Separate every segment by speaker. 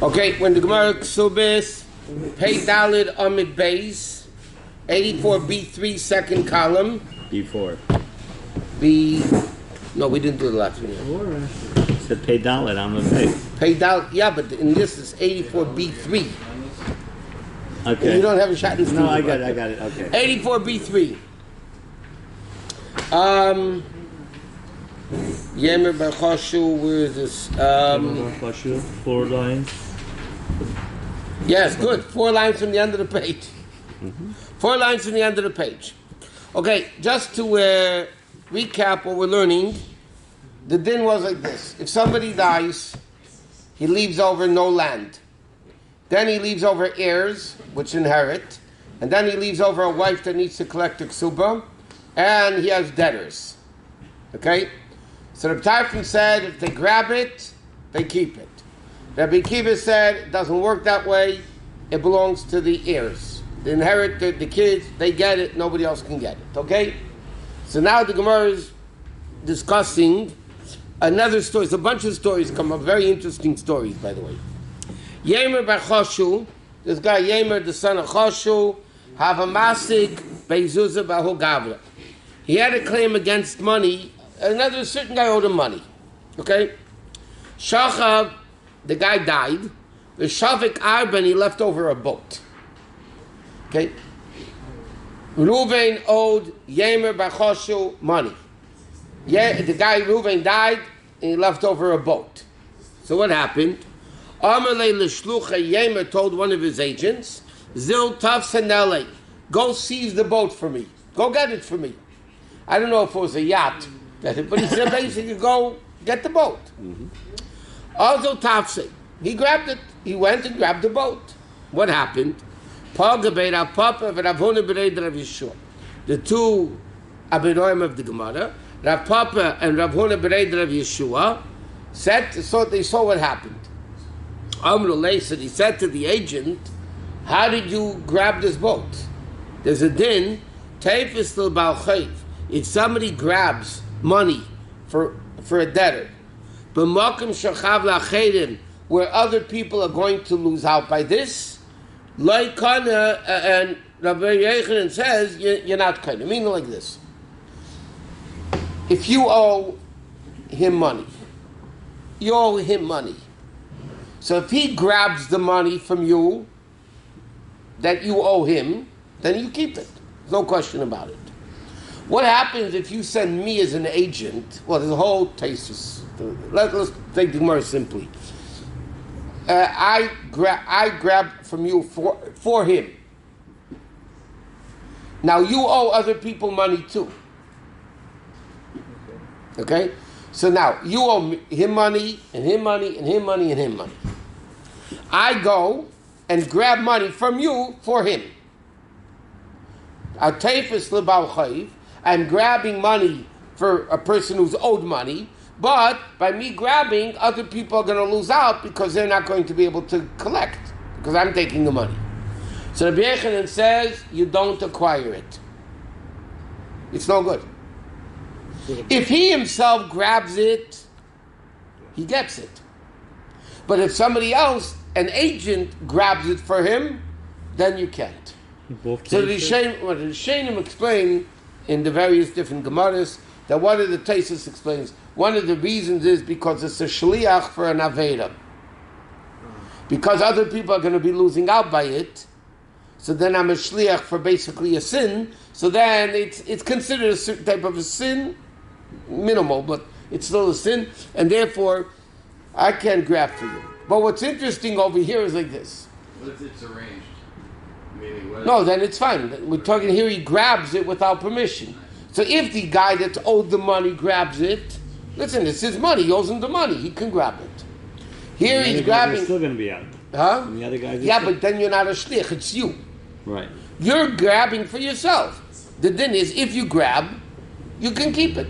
Speaker 1: Okay, when the Gemara Kesubos, Pei Dalid Amid Beis, 84b3 second column.
Speaker 2: B4.
Speaker 1: No, we didn't do the last one.
Speaker 2: It said Pei Dalid Amid Beis.
Speaker 1: Pei Dalid, yeah, but in this is 84b3.
Speaker 2: Okay.
Speaker 1: And you don't have a shot in
Speaker 2: No, I got it. Okay.
Speaker 1: 84b3. Yemer Bachoshu, where is this?
Speaker 2: Bachoshu, 4 lines.
Speaker 1: Yes, good. 4 lines from the end of the page. 4 lines from the end of the page. Okay, just to recap what we're learning, the din was like this. If somebody dies, he leaves over no land. Then he leaves over heirs, which inherit. And then he leaves over a wife that needs to collect a ksuba. And he has debtors. Okay? So Rabbi Tarfon said, if they grab it, they keep it. Rabbi Kiva said, it doesn't work that way. It belongs to the heirs. They inherit the kids, they get it, nobody else can get it. Okay? So now the Gemara is discussing another story. It's a bunch of stories come up, very interesting stories, by the way. Yemer bar Choshu, this guy Yemer, the son of Choshu, have a masik beizuzah bahu gavra. He had a claim against money. Another certain guy owed him money. Okay? Shachav, the guy died. The Shavik Arben, he left over a boat. Okay? Reuven owed Yemer bar Choshu money. Yeah, the guy Reuven died, and he left over a boat. So what happened? Amalei l'shlucha Yemer told one of his agents, Zil tafsanele, go seize the boat for me. Go get it for me. I don't know if it was a yacht, but he said basically go get the boat. Also tafse, he grabbed it. He went and grabbed the boat. What happened? The two Abiroim of the Gemara, Rav Papa and Rav Huna Bered Rav Yeshua, they saw what happened. Amrullah said, he said to the agent, how did you grab this boat? There's a din, Teifis til Baal Chayv. If somebody grabs money for a debtor, b'makom shachav la'acheirim, where other people are going to lose out by this, like kana, and Rabbi Yechanan says, you're not kind. Meaning like this. If you owe him money, you owe him money. So if he grabs the money from you that you owe him, then you keep it. There's no question about it. What happens if you send me as an agent? Well, there's a whole thesis. Let's take the Gemara simply. I grab from you for him. Now you owe other people money too. Okay? So now you owe him money, and him money, and him money, and him money. I go and grab money from you for him. I'm grabbing money for a person who's owed money, but by me grabbing, other people are going to lose out because they're not going to be able to collect because I'm taking the money. So Rabbi Yechanan says you don't acquire it. It's no good. If he himself grabs it, he gets it. But if somebody else, an agent, grabs it for him, then you can't. So the Rishonim explain in the various different Gemaras that one of the Taisus explains, one of the reasons is because it's a shliach for an Aveda. Because other people are going to be losing out by it, so then I'm a shliach for basically a sin, so then it's considered a certain type of a sin, minimal, but it's still a sin, and therefore I can't grab for you. But what's interesting over here is like this.
Speaker 3: What if it's arranged?
Speaker 1: No, then it's fine. We're talking here, he grabs it without permission. So if the guy that's owed the money grabs it, listen, it's his money, he owes him the money, he can grab it. Here he's grabbing.
Speaker 2: Still going to be out.
Speaker 1: Huh?
Speaker 2: And the other guys.
Speaker 1: Yeah, but then you're not a shlich, it's you.
Speaker 2: Right.
Speaker 1: You're grabbing for yourself. The din is, if you grab, you can keep it.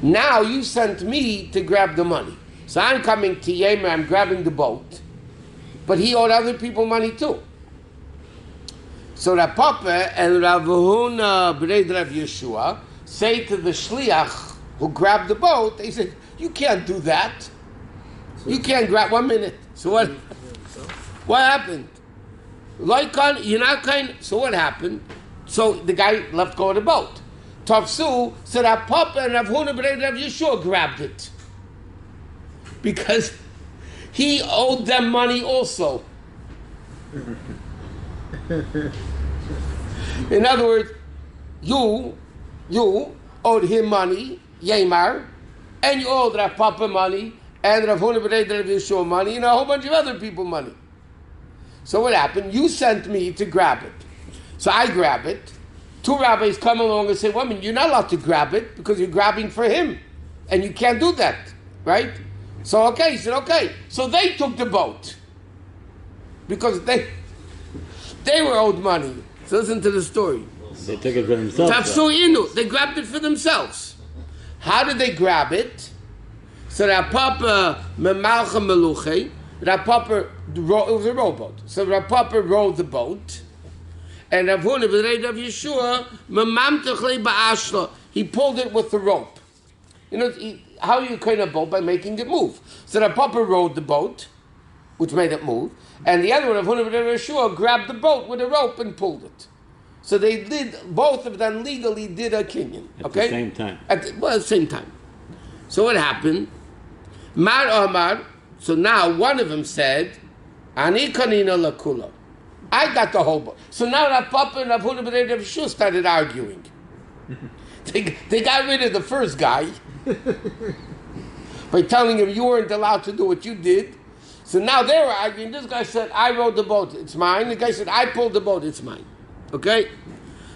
Speaker 1: Now you sent me to grab the money. So I'm coming to Yemer, I'm grabbing the boat, but he owed other people money too. So Rav Papa and Rav Huna Bered Rav Yeshua say to the shliach who grabbed the boat, they said, you can't do that. You can't grab 1 minute. So what? What happened? You're not kind. So what happened? So the guy left go of the boat. Tafsu said, Papa and Rav Huna B'nei Rav Yeshua grabbed it. Because he owed them money also. In other words, you owed him money, Yemar, and you owed Rav Papa money, and Rav Huna B'nei Rav Yeshua money, and a whole bunch of other people money. So what happened? You sent me to grab it. So I grab it. Two rabbis come along and say, woman, you're not allowed to grab it because you're grabbing for him. And you can't do that, right? So okay, he said, okay. So they took the boat. Because they were owed money. So listen to the story.
Speaker 2: They took it for themselves.
Speaker 1: Tafsu inu. They grabbed it for themselves. How did they grab it? So Rav Papa memalcha meluche. Rav Papa, it was a rowboat. So Rav Papa rowed the boat. And Rav Huna B'nei Rav Yeshua memamtechle ba'ashla. He pulled it with the rope. You know, how you kind of boat? By making it move. So Rav Papa rowed the boat, which made it move. And the other one, Rav Huna B'nei Rav Yeshua, grabbed the boat with a rope and pulled it. So they did, both of them legally did a kinyan. Okay?
Speaker 2: At the same time.
Speaker 1: At the same time. So what happened? Mar Amar, so now one of them said, Ani kanina lakula. I got the whole boat. So now Rav Papa and Rav Huna B'nei Rav Yeshua started arguing. They got rid of the first guy by telling him you weren't allowed to do what you did. So now they were arguing. This guy said, I rowed the boat, it's mine. The guy said, I pulled the boat, it's mine. Okay?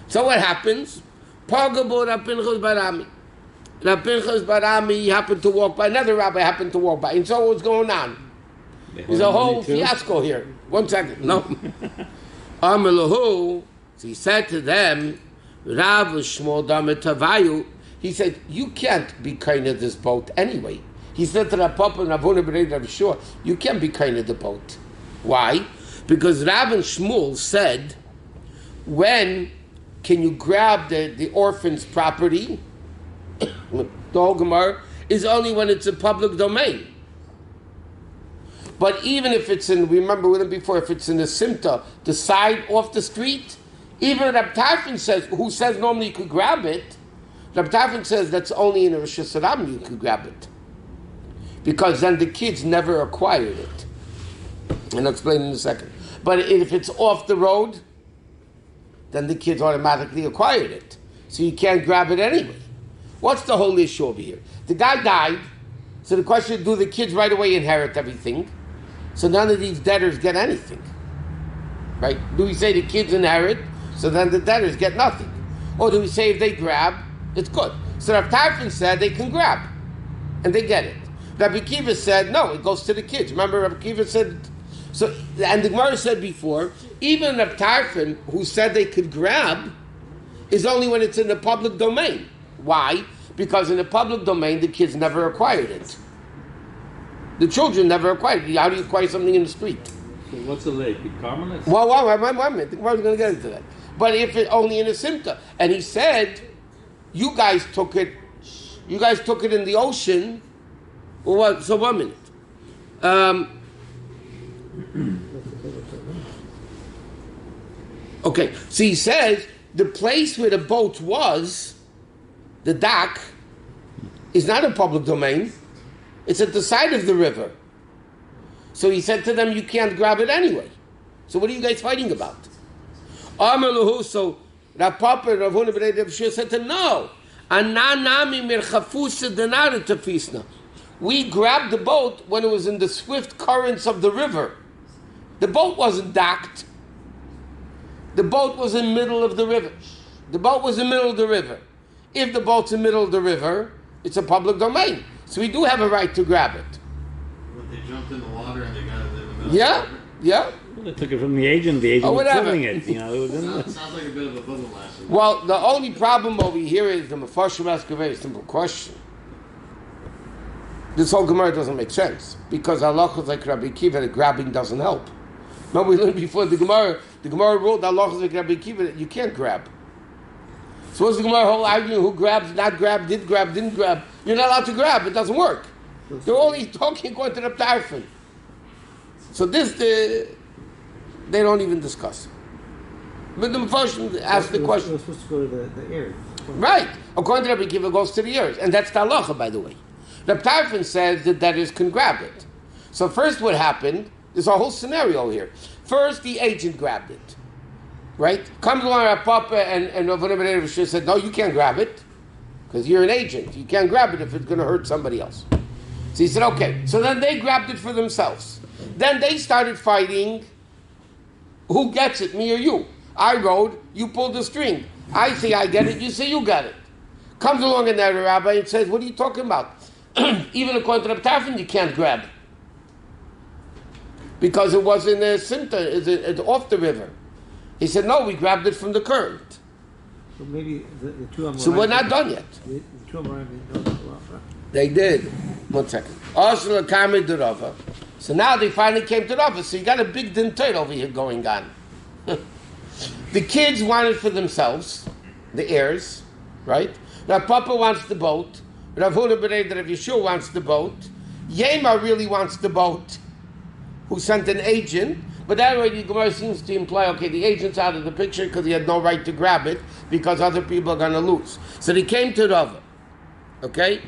Speaker 1: So what happens? Pagabo Rav Pinchas Barami. Rav Pinchas Barami happened to walk by, another rabbi happened to walk by. And so what was going on? There's a whole fiasco here. 1 second. No. Amalahu. So he said to them, Rav Shmuel Dametavayu. He said, you can't be kind of this boat anyway. He said to Rav Papa and Rav Huna B'nei Rav Yeshua, you can't be kind of the boat. Why? Because Rav and Shmuel said, when can you grab the orphan's property? The whole Gemara is only when it's a public domain. But even if it's in, remember with him before, if it's in a simta, the side off the street, even Rab Tarfon says, who says normally you could grab it, Rab Tarfon says that's only in a Rosh Hashanah you could grab it. Because then the kids never acquired it. And I'll explain in a second. But if it's off the road, then the kids automatically acquired it. So you can't grab it anyway. What's the whole issue over here? The guy died, so the question is, do the kids right away inherit everything? So none of these debtors get anything. Right? Do we say the kids inherit, so then the debtors get nothing? Or do we say if they grab, it's good? So Rav Tarfon said they can grab, and they get it. Rabbi Kiva said, no, it goes to the kids. Remember Rabbi Kiva said, so, and the Gemara said before, even Rav Tarfon, who said they could grab, is only when it's in the public domain. Why? Because in the public domain, the kids never acquired it. The children never acquired it. How do you acquire something in the street?
Speaker 2: So what's a lake? The Carmelites?
Speaker 1: Well, one minute. The Gemara's going to get into that. But if it only in a simta, and he said, you guys took it in the ocean. Well, what? So 1 minute. Okay, so he says the place where the boat was, the dock, is not a public domain. It's at the side of the river. So he said to them, you can't grab it anyway. So what are you guys fighting about? So Rav Papa and Rav Huna B'nei Rav Yeshua said to him, no. We grabbed the boat when it was in the swift currents of the river. The boat wasn't docked. The boat was in the middle of the river. The boat was in the middle of the river. If the boat's in the middle of the river, it's a public domain. So we do have a right to grab it.
Speaker 3: But they jumped in the water and they got it in the middle.
Speaker 1: Yeah, yeah.
Speaker 2: Well, they took it from the agent. The agent was pulling it. You know, it was
Speaker 3: Sounds like a bit of a bubble lesson.
Speaker 1: Well, the only problem over here is the Mefarshim ask a very simple question. This whole Gemara doesn't make sense because halachos like Rabbi Kiva, the grabbing doesn't help. Remember we learned before the Gemara ruled halachos like Rabbi Kiva that you can't grab. So what's the Gemara whole arguing? Who grabs, not grab, did grab, didn't grab? You're not allowed to grab. It doesn't work. They're only talking according to the Tarfon. So this, they don't even discuss. But the Mephoshim asked the question.
Speaker 4: It was supposed to go to the heirs.
Speaker 1: Right. According to Rabbi Kiva, it goes to the heirs. And that's the halacha, by the way. Rabbi Tarfon says that debtors can grab it. So first what happened, there's a whole scenario here. First, the agent grabbed it. Right? Comes along Rav Papa and Rav Nabedeh said, no, you can't grab it. Because you're an agent. You can't grab it if it's going to hurt somebody else. So he said, okay. So then they grabbed it for themselves. Then they started fighting. Who gets it, me or you? I rode, you pulled the string. I say I get it, you say you got it. Comes along another rabbi and says, what are you talking about? Even according to the Tarfon, you can't grab. Because it wasn't a simta, it's off the river. He said, no, we grabbed it from the current.
Speaker 4: So maybe the two Amoraim...
Speaker 1: So we're not done yet.
Speaker 4: The two Amoraim didn't know that.
Speaker 1: They did. 1 second. Also, so now they finally came to Rava. So you got a big dintoid over here going on. The kids want it for themselves, the heirs, right? Now Papa wants the boat. Rav Huna B'nai Rav Yeshua wants the boat. Yema really wants the boat, who sent an agent. But that way the Gemara seems to imply, okay, the agent's out of the picture because he had no right to grab it because other people are going to lose. So they came to Rava. Okay?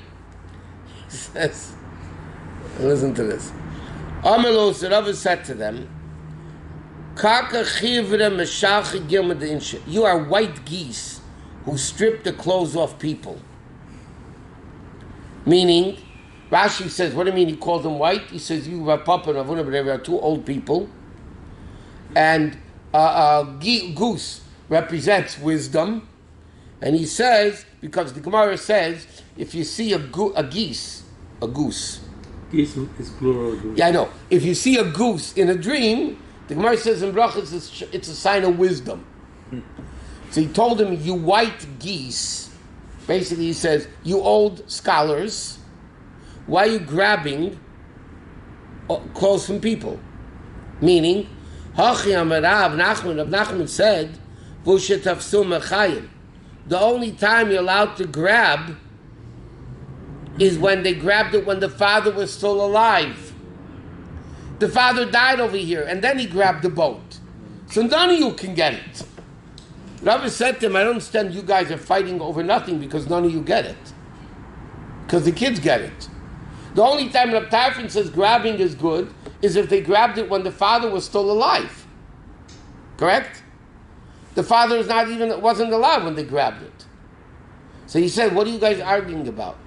Speaker 1: He says, listen to this. Amalos, Rava said to them, you are white geese who strip the clothes off people. Meaning, Rashi says, what do you mean he called them white? He says, you are Papa and Avuna, but they are two old people. And goose represents wisdom. And he says, because the Gemara says, if you see a goose.
Speaker 2: Geese is plural. Goose.
Speaker 1: Yeah, I know. If you see a goose in a dream, the Gemara says in Brachas it's a sign of wisdom. So he told him, you white geese. Basically he says, you old scholars, why are you grabbing clothes from people? Meaning, Rav Nachman said, the only time you're allowed to grab is when they grabbed it when the father was still alive. The father died over here, and then he grabbed the boat. So none of you can get it. Rabbi said to him, I don't understand, you guys are fighting over nothing because none of you get it. Because the kids get it. The only time Rabbi Tarfon says grabbing is good is if they grabbed it when the father was still alive. Correct? The father wasn't alive when they grabbed it. So he said, what are you guys arguing about?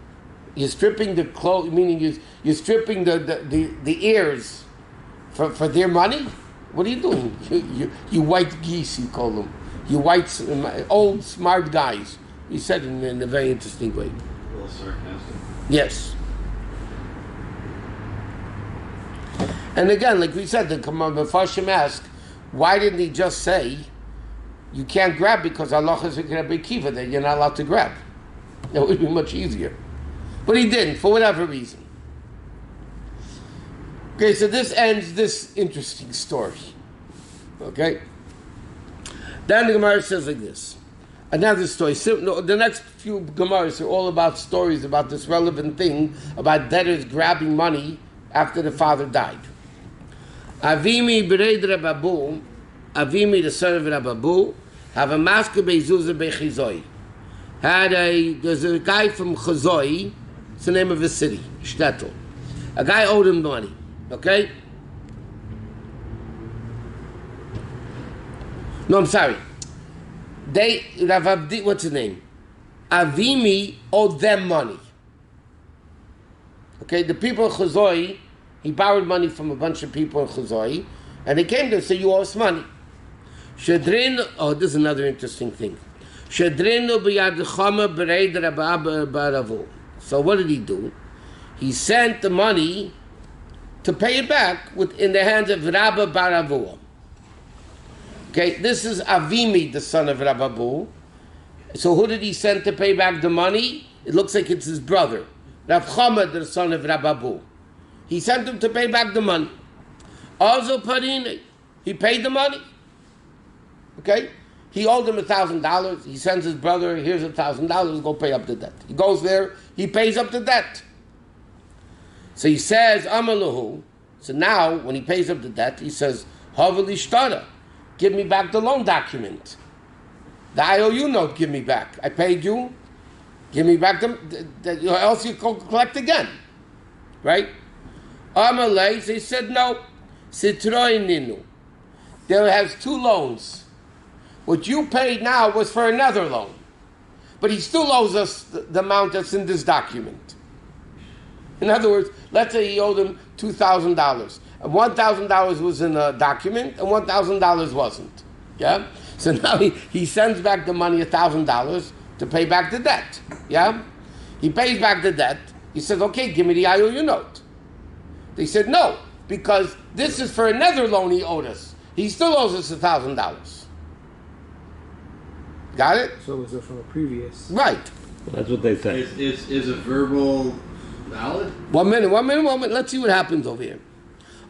Speaker 1: You're stripping the clothes, meaning you're stripping the heirs for their money? What are you doing? You white geese, you call them. You white, old, smart guys. He said it in a very interesting way.
Speaker 3: A little sarcastic.
Speaker 1: Yes. And again, like we said, the Mephoshim asked, why didn't he just say, you can't grab because Allah is a Rabbi Kiva, that you're not allowed to grab? That would be much easier. But he didn't, for whatever reason. Okay, so this ends this interesting story. Okay? Then the Gemara says like this. Another story. The next few Gemaras are all about stories about this relevant thing, about debtors grabbing money after the father died. Avimi b'reid Rababu, Avimi the son of Rababu, have a masker be'zuzah be'chizoi. There's a guy from Chazoi, it's the name of a city, Shtetl. A guy owed him money, okay? No, I'm sorry. What's his name? Avimi owed them money. Okay, the people of Chazoi, he borrowed money from a bunch of people in Chazoi, and they came to say, you owe us money. This is another interesting thing. So what did he do? He sent the money to pay it back in the hands of Rabba Baravu. Okay, this is Avimi, the son of Rababu. So who did he send to pay back the money? It looks like it's his brother, Rav Chama, the son of Rababu. He sent him to pay back the money. Also, Parini, he paid the money. Okay, he owed him $1,000. He sends his brother, here's $1,000. Go pay up the debt. He goes there. He pays up the debt. So he says, Amalahu, So now, when he pays up the debt, he says, Haveli Shtara, give me back the loan document. The IOU note, give me back. I paid you, give me back or else you can collect again. Right? Amalei, they said no. Sitroin Ninu. There has two loans. What you paid now was for another loan. But he still owes us the amount that's in this document. In other words, let's say he owed him $2,000. And $1,000 was in a document and $1,000 wasn't. Yeah? So now he sends back the money, $1,000, to pay back the debt. Yeah? He pays back the debt. He says, okay, give me the IOU note. They said, no, because this is for another loan he owed us. He still owes us $1,000. Got it?
Speaker 4: So it was from a previous.
Speaker 1: Right.
Speaker 2: That's what they say.
Speaker 3: Is a verbal valid?
Speaker 1: One minute. Let's see what happens over here.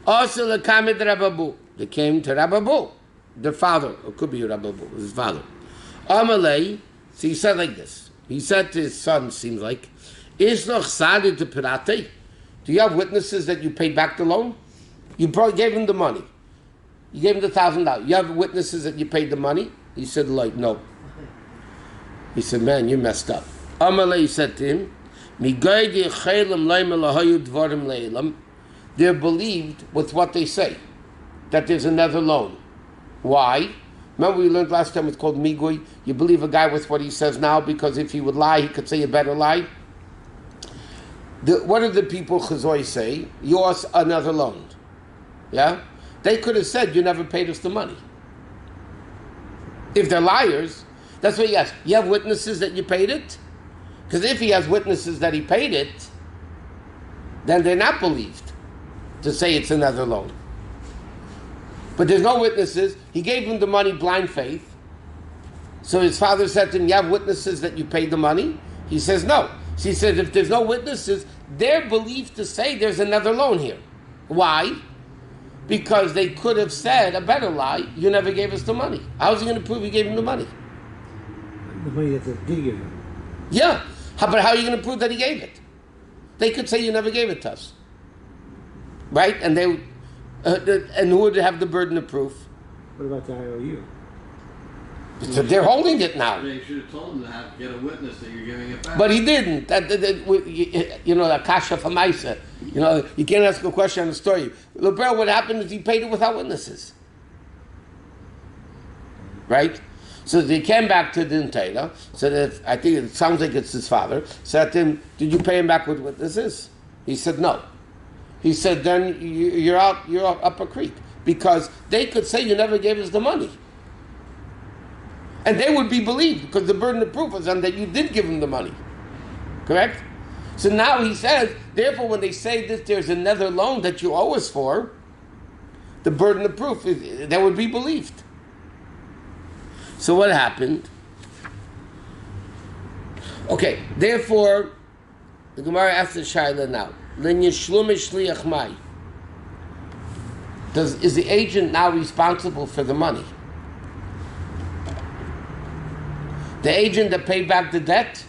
Speaker 1: Also, they came to Rabbi, their father, or could be Rabbi, his father. Amalei, so he said like this. He said to his son, seems like, Is noch sadi to pirate? Do you have witnesses that you paid back the loan? You probably gave him the money. You gave him the $1,000. You have witnesses that you paid the money? He said, like, no. He said, man, you messed up. Amalei said to him, they're believed with what they say, that there's another loan. Why? Remember we learned last time it's called migui. You believe a guy with what he says now because if he would lie, he could say a better lie. What did the people Chazoi say? You owe us another loan. Yeah? They could have said, you never paid us the money. If they're liars, that's what he asked. You have witnesses that you paid it? Because if he has witnesses that he paid it, then they're not believed to say it's another loan. But there's no witnesses. He gave him the money blind faith. So his father said to him, you have witnesses that you paid the money? He says, no. So he says, if there's no witnesses, they're believed to say there's another loan here. Why? Because they could have said a better lie, you never gave us the money. How's he going to prove he gave him the money?
Speaker 4: The money that they did give him.
Speaker 1: Yeah. But how are you going to prove that he gave it? They could say you never gave it to us. Right? And they, and who would have the burden of proof?
Speaker 4: What about the IOU?
Speaker 1: So they're holding it now.
Speaker 3: They should have told him to get a witness that you're giving it back.
Speaker 1: But he didn't. Akasha Famaisa. You can't ask a question on the story. LeBron, what happened is he paid it without witnesses. Right? So they came back to the Taylor. So that I think it sounds like it's his father. Said to him, did you pay him back with witnesses? He said no. He said, then you're up a creek. Because they could say you never gave us the money. And they would be believed because the burden of proof was on that you did give them the money. Correct? So now he says, therefore when they say that there's another loan that you owe us for, the burden of proof, they would be believed. So what happened? Okay, therefore, the Gemara asks the Shaila now, is the agent now responsible for the money? The agent that paid back the debt?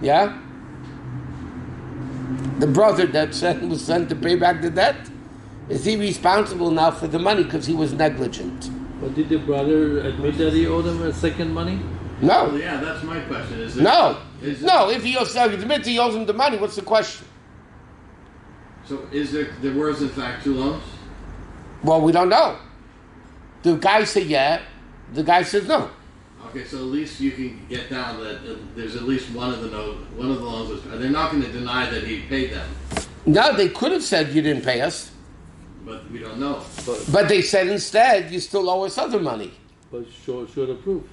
Speaker 1: Yeah? The brother that was sent to pay back the debt? Is he responsible now for the money because he was negligent?
Speaker 5: But did the brother admit that he owed him a second money?
Speaker 1: No.
Speaker 3: Well, yeah, that's my question.
Speaker 1: No, if he admits he owes him the money, what's the question?
Speaker 3: So there was in fact two loans?
Speaker 1: Well, we don't know. The guy said yeah, the guy says no.
Speaker 3: Okay, so at least you can get down that there's at least one of the loans was. They're not going to deny that he paid them. No,
Speaker 1: they could have said you didn't pay us.
Speaker 3: But we don't know.
Speaker 1: But they said instead you still owe us other money.
Speaker 5: But show the proof.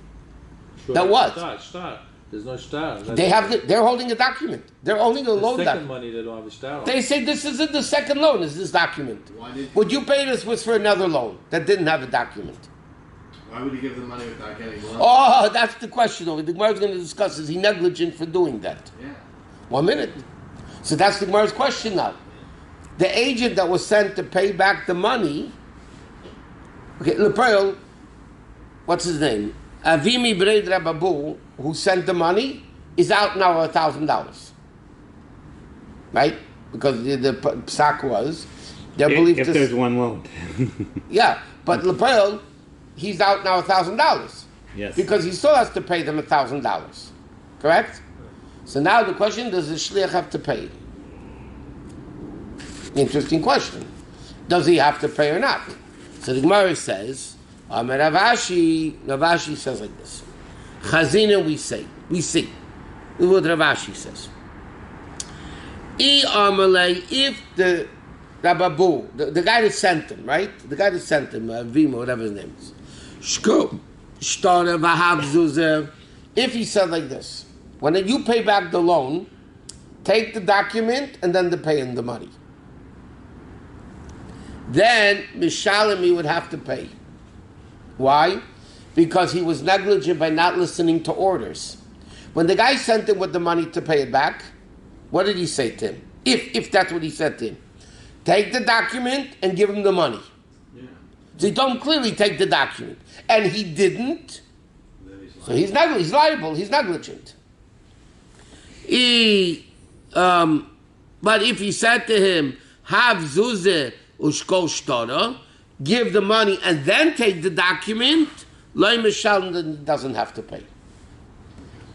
Speaker 1: That what?
Speaker 5: Star. There's no star.
Speaker 1: They're holding a document. They're holding a loan document.
Speaker 5: Second money they don't have a star on.
Speaker 1: They say this isn't the second loan. Is this document? What you paid us was for another loan that didn't have a document.
Speaker 3: Why would he give the money without getting loan?
Speaker 1: Oh, that's the question. The Gemara is going to discuss, is he negligent for doing that?
Speaker 3: Yeah.
Speaker 1: 1 minute. So that's the Gemara's question now. The agent that was sent to pay back the money, okay, Leprel, what's his name? Avimi Breid Rababu, who sent the money, is out now $1,000. Right? Because the psak was, They're believed
Speaker 2: If
Speaker 1: to...
Speaker 2: there's one loan.
Speaker 1: Yeah, but Lepel, he's out now $1,000.
Speaker 2: Yes.
Speaker 1: Because he still has to pay them $1,000. Correct? So now the question, does the shliach have to pay? Interesting question. Does he have to pay or not? So the Gemara says, Ravashi says like this. Chazina we see. Look what Ravashi says. If the Rababu, the guy that sent him, right? The guy that sent him, Vima, whatever his name is. If he said like this, when you pay back the loan, take the document and then pay him the money. Then Mishalim he would have to pay. Why? Because he was negligent by not listening to orders. When the guy sent him with the money to pay it back, what did he say to him? If that's what he said to him. Take the document and give him the money.
Speaker 3: Yeah.
Speaker 1: So he told him clearly take the document. And he didn't. So he's liable. He's negligent. But if he said to him, have zuzeh ushkol shtora, give the money and then take the document, loy mishal, then he doesn't have to pay.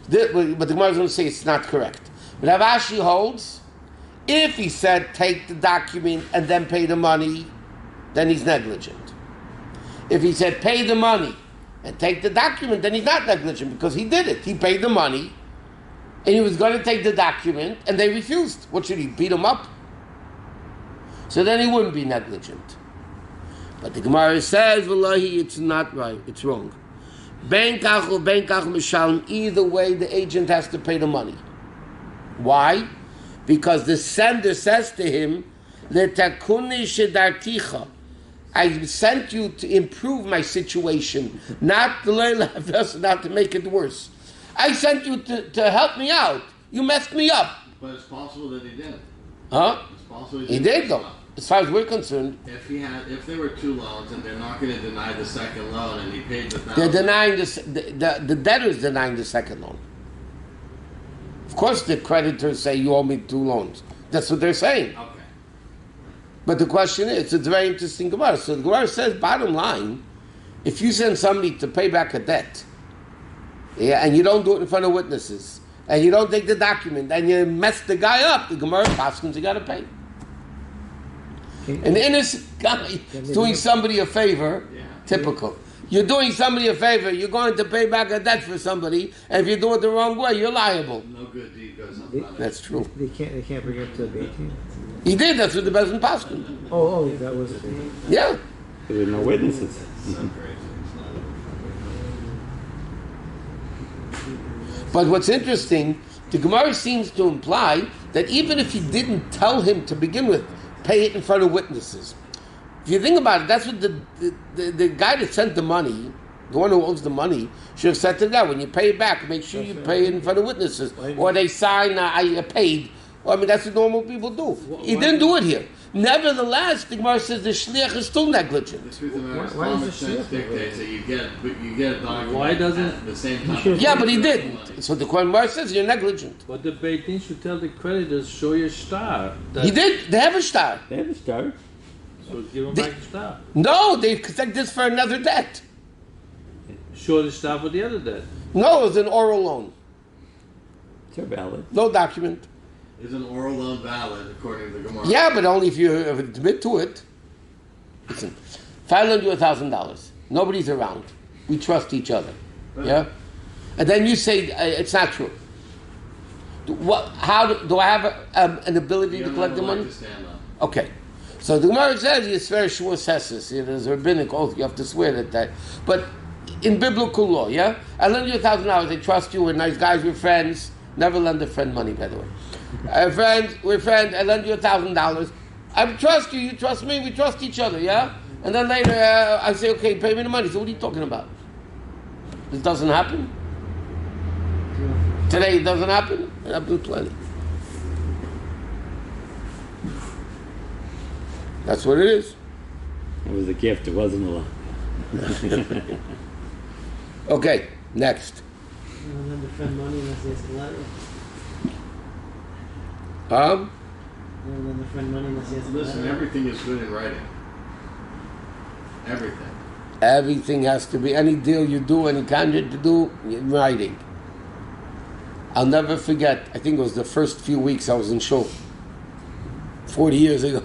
Speaker 1: But the Gemara is going to say it's not correct. But Ravashi holds, if he said take the document and then pay the money, then he's negligent. If he said pay the money and take the document, then he's not negligent because he did it. He paid the money and he was going to take the document and they refused. What should he, beat him up? So then he wouldn't be negligent. But the Gemara says, Wallahi, it's not right, it's wrong. Benkach or benkach mishalem, either way the agent has to pay the money. Why? Because the sender says to him, Letakuni shedarticha, I sent you to improve my situation, not to make it worse. I sent you to help me out. You messed me up.
Speaker 3: But it's possible that he did.
Speaker 1: Huh?
Speaker 3: It's possible
Speaker 1: He did though. As far as we're concerned,
Speaker 3: If there were two loans and they're not going to deny the second loan and he paid the
Speaker 1: they're denying the debtor's denying the second loan. Of course, the creditors say you owe me 2 loans. That's what they're saying.
Speaker 3: Okay.
Speaker 1: But the question is, it's a very interesting Gemara. So the Gemara says, bottom line, if you send somebody to pay back a debt, yeah, and you don't do it in front of witnesses, and you don't take the document, and you mess the guy up, the Gemara paskins you got to pay. An innocent guy is doing somebody a favor, typical. You're doing somebody a favor, you're going to pay back a debt for somebody, and if you do it the wrong way, you're liable.
Speaker 3: No good deed goes unpunished.
Speaker 1: That's true.
Speaker 4: They can't bring it to the 18.
Speaker 1: He did, that's what the Bezin paskin.
Speaker 4: Oh, that was it.
Speaker 1: Yeah.
Speaker 2: There were no witnesses.
Speaker 3: So crazy.
Speaker 1: But what's interesting, the Gemara seems to imply that even if he didn't tell him to begin with, pay it in front of witnesses. If you think about it, that's what the guy that sent the money, the one who owes the money, should have said to the guy, when you pay it back, make sure you pay it in front of witnesses. Or they sign, I paid. Well, I mean, that's what normal people do. He didn't do it here. Nevertheless, the Gemara says the shliach is still negligent.
Speaker 3: The truth of the matter is common sense dictates that you get a document
Speaker 5: Why doesn't-
Speaker 3: at the same time.
Speaker 1: Yeah, but he didn't. So the Gemara says you're negligent.
Speaker 5: But the Beit Din should tell the creditors, show your star.
Speaker 1: He did. They have a star.
Speaker 2: They have a start.
Speaker 5: So give him back the star.
Speaker 1: No, they take this for another debt.
Speaker 5: Show the star for the other debt.
Speaker 1: No, it was an oral loan.
Speaker 2: They're valid.
Speaker 1: No document.
Speaker 3: Is an oral loan valid according to the Gemara?
Speaker 1: Yeah, but only if you admit to it. Listen, if I lend you $1,000, nobody's around. We trust each other. Yeah? And then you say it's not true. Do I have an ability to collect the money?
Speaker 3: To stand on.
Speaker 1: Okay. So the Gemara says you swear shua sesses. There's a rabbinic oath. You have to swear that. But in biblical law, yeah? I lend you $1,000. I trust you. We're nice guys. We're friends. Never lend a friend money, by the way. We're friends. I lend you $1,000. I trust you. You trust me. We trust each other, yeah? And then later I say, okay, pay me the money. So what are you talking about? This doesn't happen? Today it doesn't happen? It happens plenty. That's what it is.
Speaker 2: It was a gift. It wasn't a law.
Speaker 1: Okay, next.
Speaker 6: You don't have to spend money unless there's a letter. Never lend a friend money unless he has a
Speaker 3: Listen,
Speaker 6: letter.
Speaker 3: everything is good in writing. Everything.
Speaker 1: Everything has to be, any deal you do, any contract you do, in writing. I'll never forget, I think it was the first few weeks I was in shul, 40 years ago.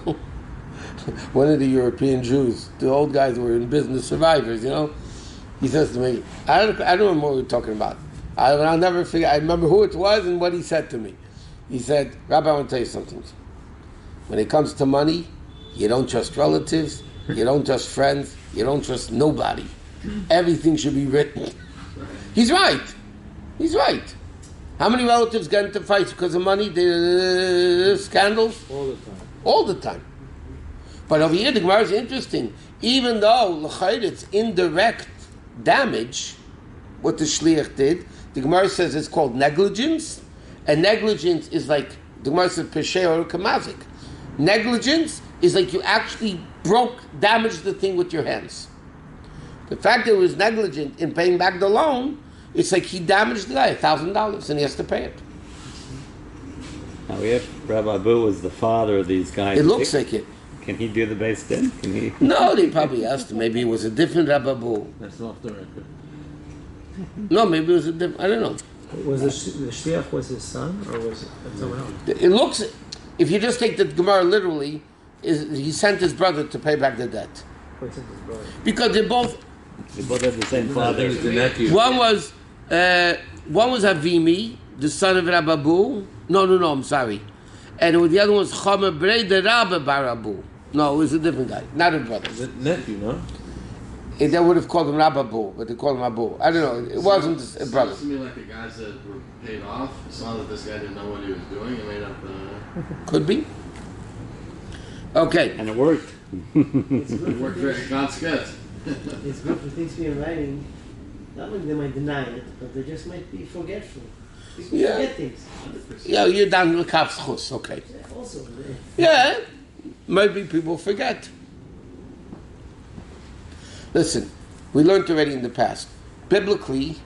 Speaker 1: One of the European Jews, the old guys were in business, survivors, he says to me, I don't remember what we were talking about. I'll never forget, I remember who it was and what he said to me. He said, Rabbi, I want to tell you something. When it comes to money, you don't trust relatives, you don't trust friends, you don't trust nobody. Everything should be written. He's right. He's right. How many relatives get into fights because of money? The scandals?
Speaker 5: All the time.
Speaker 1: All the time. But over here, the Gemara is interesting. Even though l'chayr it's indirect damage, what the shliach did, the Gemara says it's called negligence, and negligence is like the Gemara says peshe or kamazik. Negligence is like you actually damaged the thing with your hands. The fact that he was negligent in paying back the loan, it's like he damaged the guy $1,000 and he has to pay it.
Speaker 2: Now, if Rabbi Abu was the father of these guys,
Speaker 1: It looks like it.
Speaker 2: Can he do the base din? Can he?
Speaker 1: No, they probably asked him. Maybe it was a different Rabbi Abu.
Speaker 5: That's off the record.
Speaker 1: No, maybe it was a different, I don't know.
Speaker 4: Was the shliach was his son or was it someone else?
Speaker 1: It looks, if you just take the Gemara literally, he sent his brother to pay back the debt.
Speaker 4: Or he sent his brother?
Speaker 1: Because they both
Speaker 2: have the same
Speaker 5: I
Speaker 2: father.
Speaker 5: think it's the nephew.
Speaker 1: One was Avimi, the son of Rabbi Abu. No, I'm sorry. And the other one was Chomer Brei the Rabbi Bar Abu. No, it was a different guy, not a brother.
Speaker 5: The nephew, no?
Speaker 1: They would have called him Rabbi Abu, but they called him Abu. I don't know. It wasn't a brother.
Speaker 3: Sounds to me like the guys that were paid off saw that this guy didn't know what he was doing and made up the...
Speaker 1: Could be. Okay.
Speaker 2: And it worked.
Speaker 6: It's good
Speaker 3: It
Speaker 6: for
Speaker 3: worked very
Speaker 6: things,
Speaker 3: God's sketch.
Speaker 6: it's good for things to be in writing. Not only they might deny it, but they just might be forgetful. People
Speaker 1: Yeah.
Speaker 6: forget things. 100%.
Speaker 1: Yeah, you're down to the Kaf's Chus. Okay.
Speaker 6: Yeah, also,
Speaker 1: Yeah, maybe people forget. Listen, we learned already in the past. Biblically,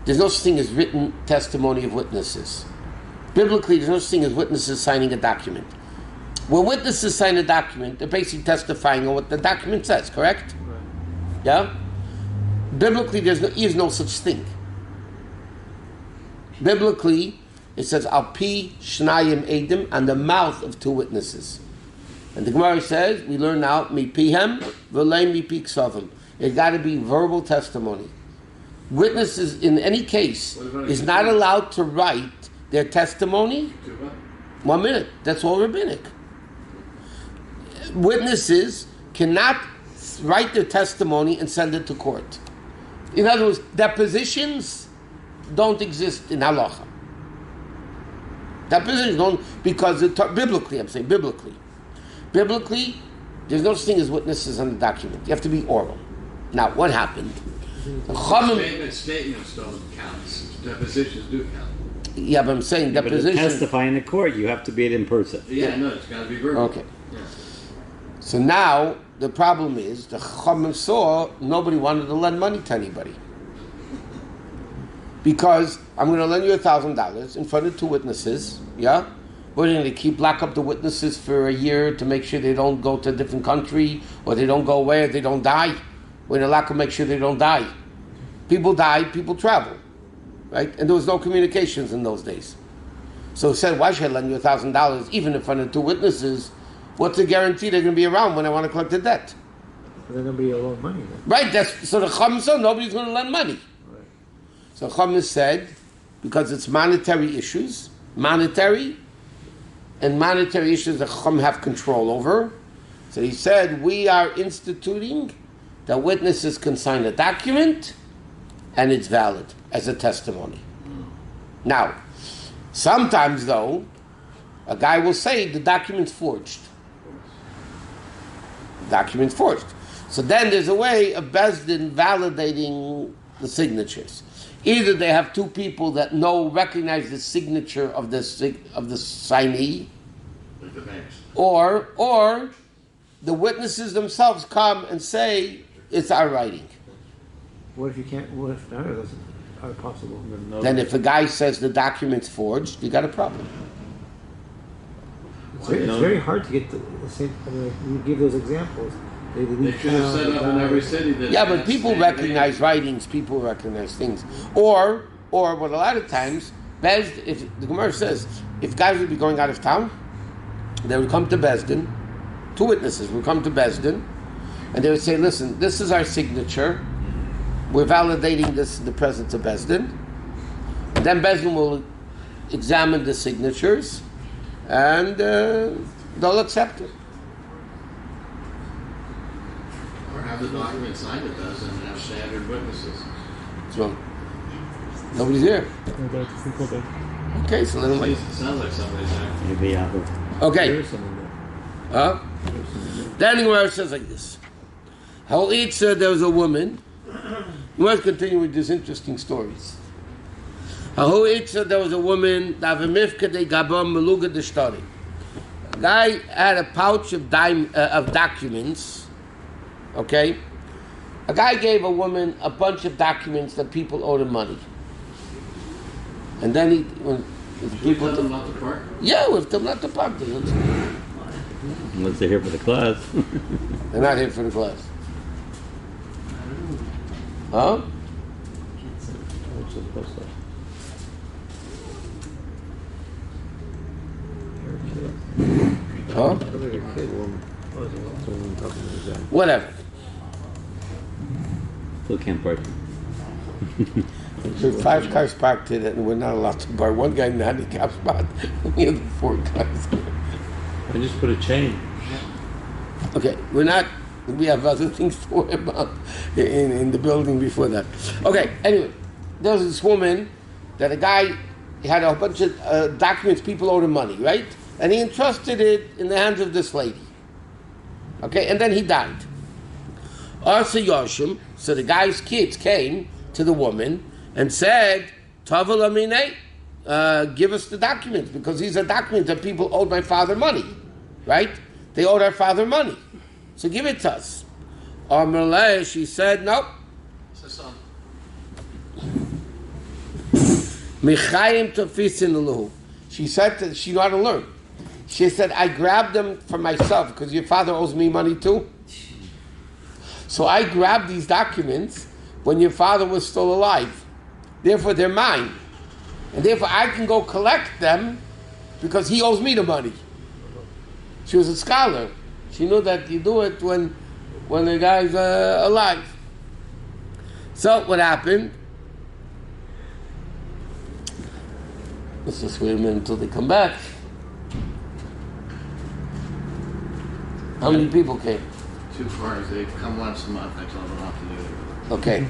Speaker 1: there's no such thing as written testimony of witnesses. Biblically, there's no such thing as witnesses signing a document. When witnesses sign a document, they're basically testifying on what the document says, correct?
Speaker 4: Right.
Speaker 1: Yeah? Biblically, there is no such thing. Biblically, it says, Al pi shnayim edim, on the mouth of two witnesses. And the Gemara says, we learn now, mi pihem, v'lei mi pi ksavim. It got to be verbal testimony. Witnesses, in any case, is not allowed to write their testimony. 1 minute. That's all rabbinic. Witnesses cannot write their testimony and send it to court. In other words, depositions don't exist in halacha. Depositions don't, because biblically, I'm saying biblically. Biblically, there's no such thing as witnesses on the document. You have to be oral. Now, what happened?
Speaker 3: Statements don't count. Depositions do count.
Speaker 1: Yeah, but I'm saying
Speaker 2: But to
Speaker 1: deposition.
Speaker 2: testify in the court, you have to be it in person.
Speaker 3: Yeah, no, it's got to be verbal.
Speaker 1: Okay.
Speaker 3: Yeah.
Speaker 1: So now the problem is the Chachamim saw nobody wanted to lend money to anybody because I'm going to lend you $1,000 in front of two witnesses. Yeah, we're going to lock up the witnesses for a year to make sure they don't go to a different country or they don't go away or they don't die. We're going to lock them, make sure they don't die. People die, people travel, right? And there was no communications in those days. So it said, why should I lend you $1,000 even in front of two witnesses? What's the guarantee they're going to be around when I want to collect the debt?
Speaker 4: They're going to be a loan money then.
Speaker 1: Right, so the Chacham said nobody's going to lend money.
Speaker 4: Right.
Speaker 1: So Chacham said, because it's monetary issues, monetary issues the Chacham have control over. So he said, we are instituting that witnesses can sign a document and it's valid as a testimony. Now, sometimes though, a guy will say the document's forged. Document's forged. So then there's a way of Beis Din validating the signatures. Either they have two people that recognize the signature of the signee,
Speaker 3: Like the banks.
Speaker 1: or the witnesses themselves come and say it's our writing.
Speaker 4: What if you can't? What if none of those are possible?
Speaker 1: Then if a guy says the document's forged, you got a problem.
Speaker 4: It's very hard to get the same. I mean, you give those examples.
Speaker 3: They should have set up in every city that.
Speaker 1: Yeah, but people recognize writings, people recognize things. Or what a lot of times, if the Gemara says, if guys would be going out of town, they would come to Bezdin, two witnesses would come to Bezdin, and they would say, listen, this is our signature, we're validating this in the presence of Bezdin. And then Bezdin will examine the signatures, and they'll accept it.
Speaker 3: Or have the document signed at those and have standard witnesses.
Speaker 1: So, nobody's here. Okay, so let
Speaker 3: It sounds like somebody's there.
Speaker 2: Maybe Apple.
Speaker 1: Okay. Then it says like this. How each there was a woman. We must continue with these interesting stories. How each there was a woman. A guy had a pouch of documents. Okay. A guy gave a woman a bunch of documents that people owed him money. And then if people
Speaker 3: tell them not to park?
Speaker 1: Yeah, if they're not to park,
Speaker 2: Unless they're here for the class.
Speaker 1: they're not here for the class. Huh? Huh? Whatever.
Speaker 2: Still can't park.
Speaker 1: There were 5 cars parked in it, and we're not allowed to park. One guy in the handicap spot, and the other 4 cars.
Speaker 5: I just put a chain.
Speaker 1: Okay, we have other things to worry about in the building before that. Okay, anyway, there was this woman that a guy had a bunch of documents, people owed him money, right? And he entrusted it in the hands of this lady. Okay, and then he died. Arsa Yoshim, so the guy's kids came to the woman and said, Tavel Amine, give us the documents, because these are documents that people owed my father money, right? They owed our father money. So give it to us. Amalei, she said, nope. Michayim Tofisin Lahu. She said that she knew how to learn. She said, I grabbed them for myself because your father owes me money too. So I grabbed these documents when your father was still alive. Therefore, they're mine. And therefore, I can go collect them because he owes me the money. She was a scholar. She knew that you do it when the guy's alive. So what happened? Let's just wait a minute until they come back. How many people came?
Speaker 3: 2 cars. They come once a month. I told them not to do it.
Speaker 1: Okay.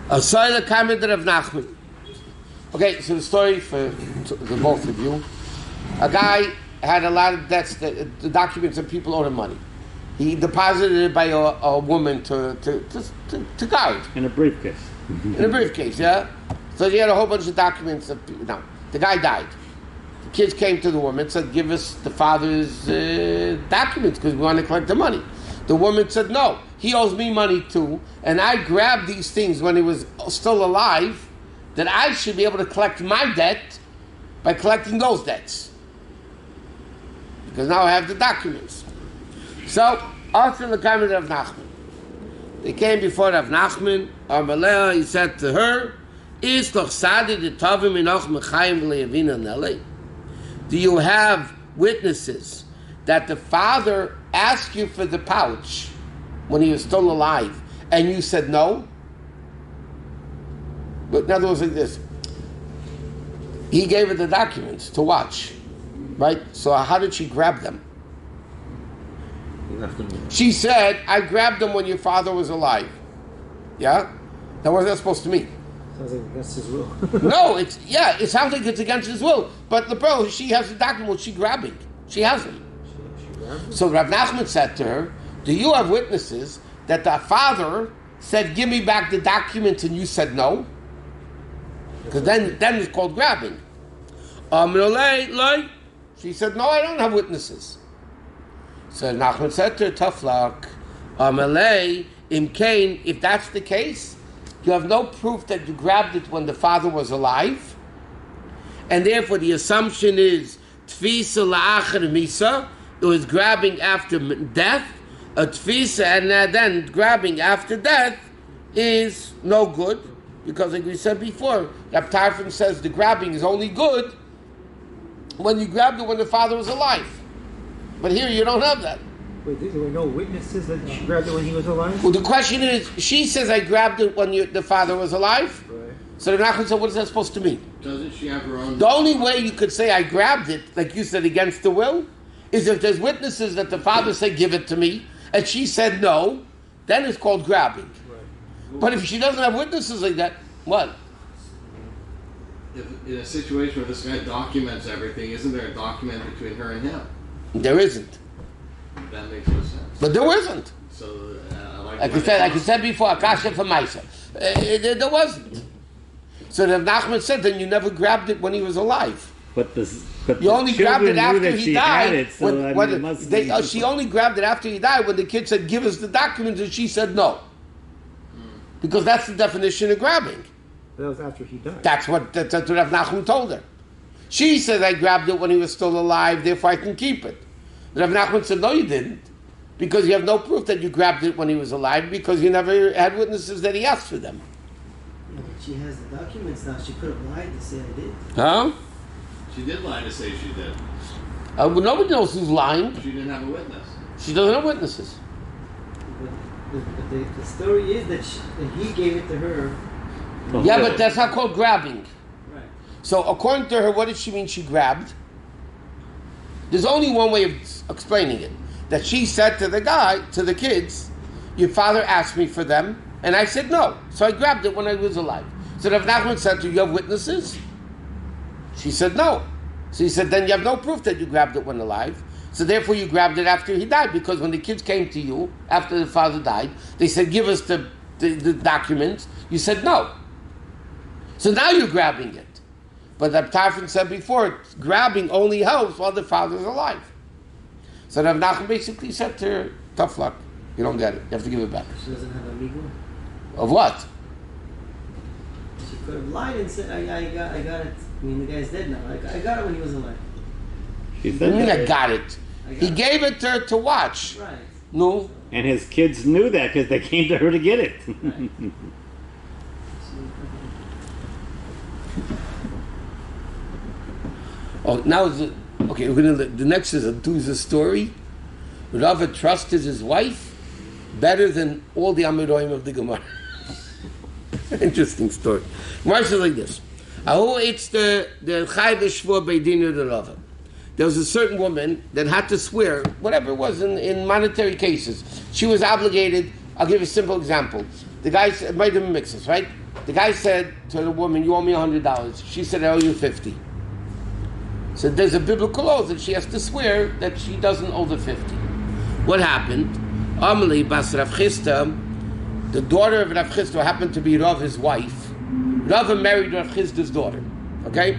Speaker 1: Asayla Kamid Rav Nachman. Okay, so the story for the both of you. A guy had a lot of debts, the documents that people owed him money. He deposited it by a woman to guard.
Speaker 2: In a briefcase.
Speaker 1: In a briefcase, yeah? So he had a whole bunch of documents. The guy died. The kids came to the woman and said, give us the father's documents because we want to collect the money. The woman said, no, he owes me money too, and I grabbed these things when he was still alive, that I should be able to collect my debt by collecting those debts. Because now I have the documents. So, after the time of Rav Nachman, they came before Rav Nachman, Amalea, he said to her, Is doch sadi de tovim inoch mechayim v'leyavina nele? Do you have witnesses that the father asked you for the pouch when he was still alive, and you said no? But in other words, like this, he gave her the documents to watch, right? So how did she grab them? She said, I grabbed them when your father was alive. Yeah? Now what is that supposed to mean?
Speaker 6: Sounds like against his will.
Speaker 1: No, it sounds like it's against his will. But the bro, she has the document, what's she grabbing? She has them. So Rav Nachman said to her, do you have witnesses that the father said, give me back the documents, and you said no? Because then it's called grabbing. She said, no, I don't have witnesses. So Nachman said to her, tough luck. If that's the case, you have no proof that you grabbed it when the father was alive, and therefore the assumption is tfisa la'achar misa, it was grabbing after death. A tfisa and then grabbing after death is no good, because like we said before, Rab Tarfon says the grabbing is only good when you grabbed it when the father was alive. But here you don't have that.
Speaker 4: Wait, there were no witnesses that she grabbed it when he was alive?
Speaker 1: Well, the question is, she says I grabbed it when the father was alive.
Speaker 4: Right.
Speaker 1: So the Nachman said, what is that supposed to mean?
Speaker 3: Doesn't she have her own?
Speaker 1: The only way you could say I grabbed it, like you said, against the will, is if there's witnesses that the father said, give it to me, and she said no, then it's called grabbing.
Speaker 4: Right.
Speaker 1: But if she doesn't have witnesses like that, what?
Speaker 3: If, in a situation where this guy documents everything, isn't there a document between her and him?
Speaker 1: There isn't.
Speaker 3: That makes no sense.
Speaker 1: But there isn't.
Speaker 3: So,
Speaker 1: Like I said before, Akasha for Maisa. There wasn't. So the Nachman said, then you never grabbed it when he was alive.
Speaker 2: But
Speaker 1: You only grabbed it after he died.
Speaker 2: It, so
Speaker 1: She only grabbed it after he died when the kid said, give us the documents, and she said no. Because that's the definition of grabbing.
Speaker 4: That was after he died.
Speaker 1: That's what Rav Nachman told her. She said, I grabbed it when he was still alive, therefore I can keep it. Rav Nachman said, no, you didn't. Because you have no proof that you grabbed it when he was alive, because you never had witnesses that he asked for them.
Speaker 6: Yeah, but she has the documents now. She could have lied to say I did.
Speaker 1: Huh?
Speaker 3: She did lie to say she did.
Speaker 1: Well, nobody knows who's lying.
Speaker 3: She didn't have a witness.
Speaker 1: She doesn't have witnesses.
Speaker 6: But the story is that he gave it to her.
Speaker 1: Yeah, but that's not called grabbing.
Speaker 6: Right.
Speaker 1: So according to her, what did she mean she grabbed? There's only one way of explaining it. That she said to the kids, your father asked me for them, and I said no. So I grabbed it when I was alive. So Rav Nachman said to her, you have witnesses? She said no. So he said, then you have no proof that you grabbed it when alive. So therefore you grabbed it after he died, because when the kids came to you, after the father died, they said, give us the documents. You said no. So now you're grabbing it. But Rab Tarfon said before, grabbing only helps while the father's alive. So Rav Nachman basically said to her, tough luck. You don't get it. You have to give it back.
Speaker 6: She doesn't have amigo.
Speaker 1: Of what?
Speaker 6: She could have lied and said, I got it. I mean, the guy's dead now. I got it when he was alive.
Speaker 2: She
Speaker 1: What
Speaker 2: said
Speaker 1: do you mean
Speaker 2: that.
Speaker 1: I got it? He gave it to her to watch.
Speaker 6: Right.
Speaker 1: No.
Speaker 2: And his kids knew that because they came to her to get it.
Speaker 6: Right.
Speaker 1: Oh, now okay. The next is a story. Rava trusted his wife better than all the Amiroim of the Gemara. Interesting story. Gemara says like this: it's the Chai B'Shvur Beidin of the Rava. There was a certain woman that had to swear, whatever it was in monetary cases. She was obligated. I'll give you a simple example. The guy said, might have been mixes, right? The guy said to the woman, "You owe me $100." She said, "I owe you 50." So there's a biblical oath that she has to swear that she doesn't owe the 50. What happened? Amelie Bas Rav Chisda, the daughter of Rav Chisda, happened to be Rav's wife. Rav married Rav Chisda's daughter. Okay?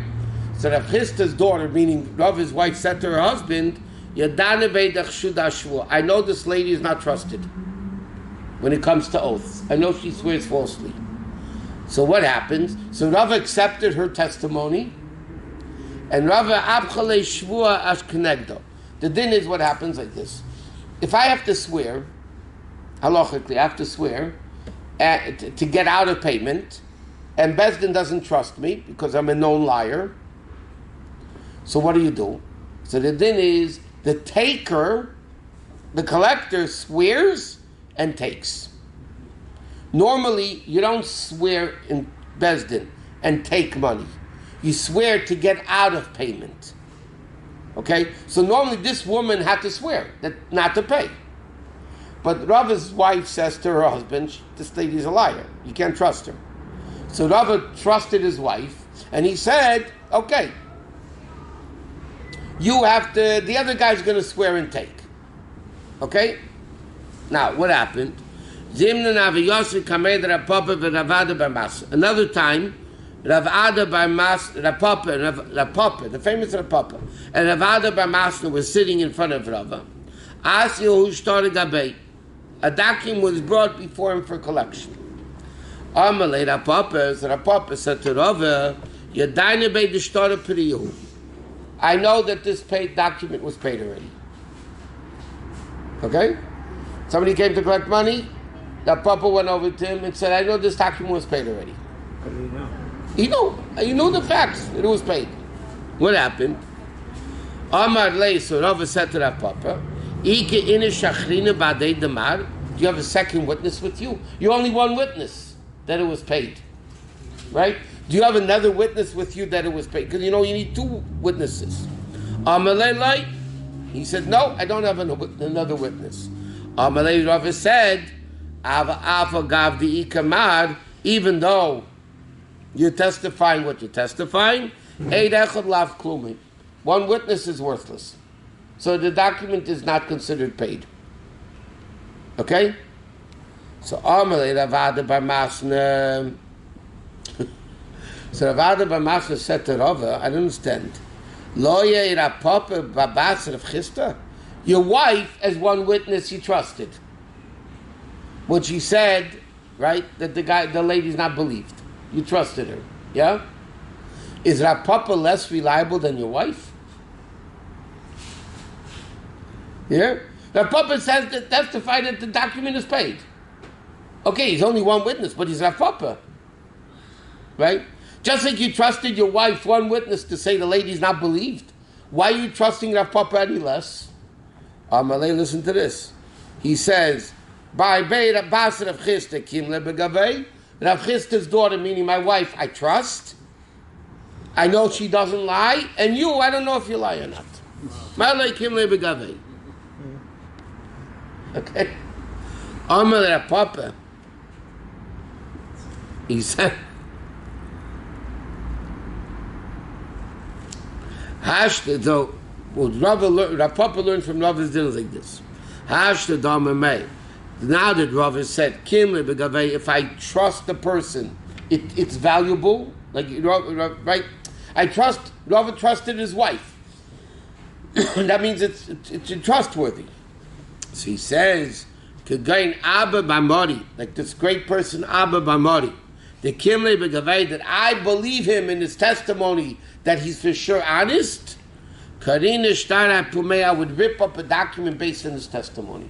Speaker 1: So Rav Chisda's daughter, meaning Rav's wife, said to her husband, "Yadane beidach shudah shvua." I know this lady is not trusted when it comes to oaths. I know she swears falsely. So what happens? So Rav accepted her testimony, and Rava abchale shvua ashkenegdo. The din is what happens like this. If I have to swear, halachically, I have to swear to get out of payment, and Bezdin doesn't trust me because I'm a known liar. So what do? So the din is the taker, the collector swears and takes. Normally, you don't swear in Bezdin and take money. You swear to get out of payment. Okay? So normally this woman had to swear that not to pay. But Rava's wife says to her husband, this lady's a liar. You can't trust her. So Rava trusted his wife, and he said, okay, you have to, the other guy's going to swear and take. Okay? Now, what happened? Another time, Rav Ada bar Rapapa, the famous Rapapa, and Rav Ada bar Masna was sitting in front of Rava. A document was brought before him for collection. Rapapa said to Rava, I know that this paid document was paid already. Okay? Somebody came to collect money. The papa went over to him and said, I know this document was paid already.
Speaker 4: How do you know?
Speaker 1: You know the facts, that it was paid. What happened? Amar Lei, so Rava said to that papa, do you have a second witness with you? You're only one witness that it was paid. Right? Do you have another witness with you that it was paid? Because you need two witnesses. Amar Lei, he said, no, I don't have another witness. Amar Lei, Rava said, even though you're testifying what you're testifying, one witness is worthless. So the document is not considered paid. Okay? So Ravada bar Masna. So Ravada bar Masna said to Rava, I don't understand. Your wife, as one witness, you trusted. What she said, right, that the lady's not believed. You trusted her. Yeah? Is Rav Papa less reliable than your wife? Yeah? Rav Papa says that testified that the document is paid. Okay, he's only one witness, but he's Rav Papa. Right? Just like you trusted your wife, one witness, to say the lady's not believed, why are you trusting Rav Papa any less? Amalei, listen to this. He says, by Rav Chisda Kim Lebegavei, Rav Chisda's daughter, meaning my wife, I trust. I know she doesn't lie, and you, I don't know if you lie or not. Malei Kim Lebegavei. Okay. Amalei Rav Papa. He said, so Rav Papa learned from Rava's dinner like this. Now that Rava said, if I trust the person, it's valuable. Like, right? Rava trusted his wife. That means it's trustworthy. So he says, like this great person, Abba Bamori, that I believe him in his testimony that he's for sure honest. I would rip up a document based on his testimony.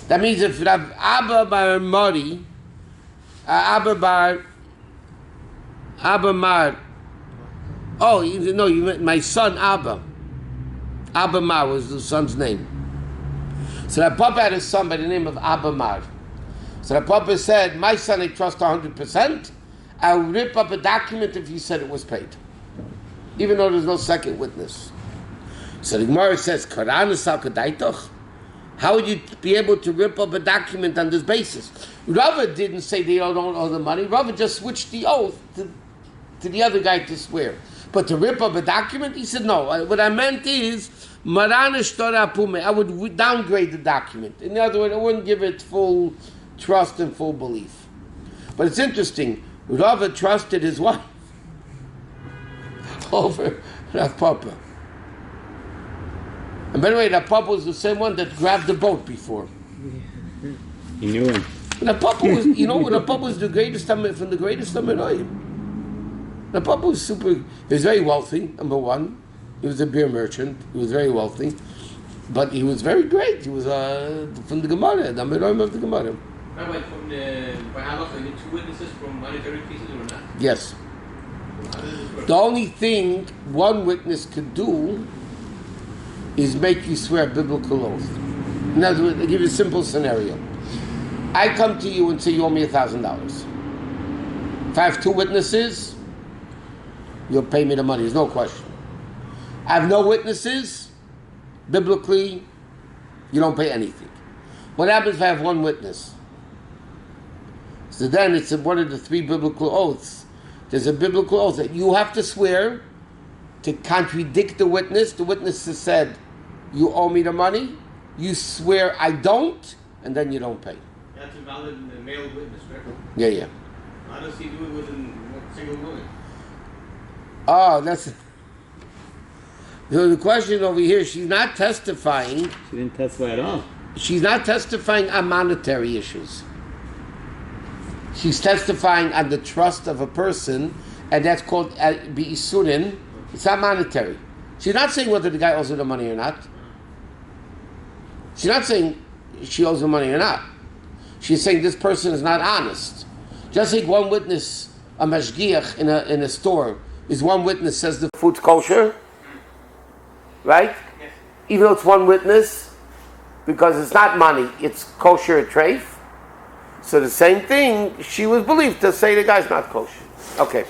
Speaker 1: That means if Rav Abba Bar Mori, Abba Mar, oh, no, you meant my son Abba. Abba Mar was the son's name. So that Papa had a son by the name of Abba Mar. So that Papa said, my son I trust 100%, I will rip up a document if he said it was paid. Even though there's no second witness. So the Gemara says, how would you be able to rip up a document on this basis? Rava didn't say they don't owe the money. Rava just switched the oath to the other guy to swear. But to rip up a document, he said, no. What I meant is, I would downgrade the document. In other words, I wouldn't give it full trust and full belief. But it's interesting. Rava trusted his wife over Rav Papa. And by the way, Rav Papa was the same one that grabbed the boat before.
Speaker 2: He knew him.
Speaker 1: Rav Papa was, Rav Papa was the greatest from the greatest Tamiroim. Rav Papa was super. He was very wealthy. Number one, he was a beer merchant. He was very wealthy, but he was very great. He was from the Gemara, the Tamiroim of the Gemara.
Speaker 7: Rabbi, from the by halacha, you need two witnesses from monetary pieces or not?
Speaker 1: Yes. The only thing one witness could do is make you swear a biblical oath. In other words, I'll give you a simple scenario. I come to you and say you owe me $1,000. If I have two witnesses, you'll pay me the money. There's no question. I have no witnesses. Biblically, you don't pay anything. What happens if I have one witness? So then it's one of the three biblical oaths. There's a biblical oath that you have to swear to contradict the witness. The witness has said, you owe me the money. You swear I don't, and then you don't pay.
Speaker 7: That's a valid male witness, right?
Speaker 1: Yeah.
Speaker 7: How does he do it with a single woman?
Speaker 1: Oh, that's... So the question over here, she's not testifying.
Speaker 2: She didn't testify at all.
Speaker 1: She's not testifying on monetary issues. She's testifying on the trust of a person, and that's called bi'isurin. It's not monetary. She's not saying whether the guy owes her the money or not. She's not saying she owes him money or not. She's saying this person is not honest. Just like one witness, a mashgiach in a store, is one witness says the food's kosher, right?
Speaker 7: Yes.
Speaker 1: Even though it's one witness, because it's not money, it's kosher treif. So the same thing, she was believed to say the guy's not kosher. Okay.